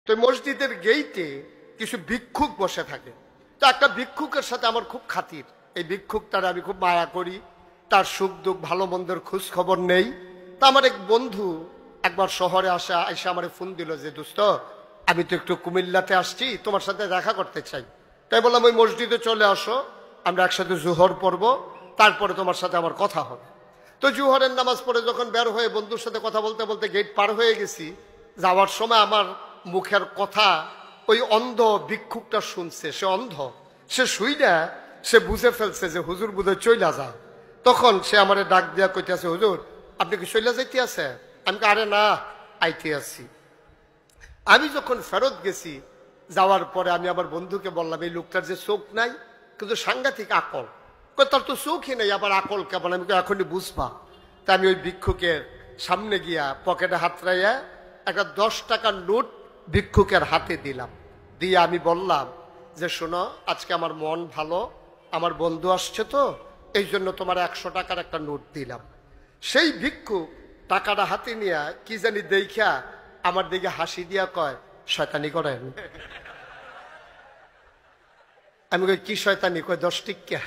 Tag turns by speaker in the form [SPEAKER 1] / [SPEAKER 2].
[SPEAKER 1] তো মসজিদের গেইটে কিছু ভিক্ষুক বসে থাকে। তো একটা ভিক্ষুকের সাথে আমার খুব খাতির। এই ভিক্ষুকটার আমি খুব মায়া করি, তার সুখ দুঃখ ভালো মন্দের খোঁজ খবর নেই। তা আমার এক বন্ধু একবার শহরে এসে আমার ফোন দিল যে, দোস্ত আমি তো একটু কুমিল্লাতে আসছি, তোমার সাথে দেখা করতে চাই। তাই বললাম ওই মসজিদে চলে আসো, আমরা একসাথে জোহর পড়ব, তারপরে তোমার সাথে আমার কথা হবে। তো জোহরের নামাজ পড়ে যখন বের হয়ে বন্ধুর সাথে কথা বলতে বলতে গেট পার হয়ে গেছি, যাওয়ার সময় আমার মুখের কথা ওই অন্ধ ভিক্ষুকটা শুনছে। সে অন্ধ, সে শুই না, সে বুঝে ফেলছে যে হুজুর বুঝে চইলা যায়। তখন সে আমারে ডাক দিয়া কইতেছে, হুজুর আপনি কি চইলা যাইতে আছে? আমি আরে না, আইতে আছি। আমি যখন ফেরত গেছি, যাওয়ার পরে আমি আমার বন্ধুকে বললাম, এই লোকটার যে চোখ নাই, কিন্তু সাংঘাতিক আকল। তার তো চোখই নেই, আবার আকল কেমন? আমি এখনই বুঝবা। তা আমি ওই ভিক্ষুকের সামনে গিয়া পকেটে হাত রাইয়া একটা 10 টাকার নোট ভিক্ষুকের হাতে দিলাম। দিয়ে আমি বললাম যে, শোনো আজকে আমার মন ভালো, আমার বন্ধু আসছে, তো এই জন্য তোমার 100 টাকার একটা নোট দিলাম। সেই ভিক্ষুক টাকাটা হাতে নিয়ে কি জানি দেখা আমার দিকে হাসি দিয়া কয়, শয়তানি করেন? আমি কই, কি শয়তানি? কয় 10 টিক্কা।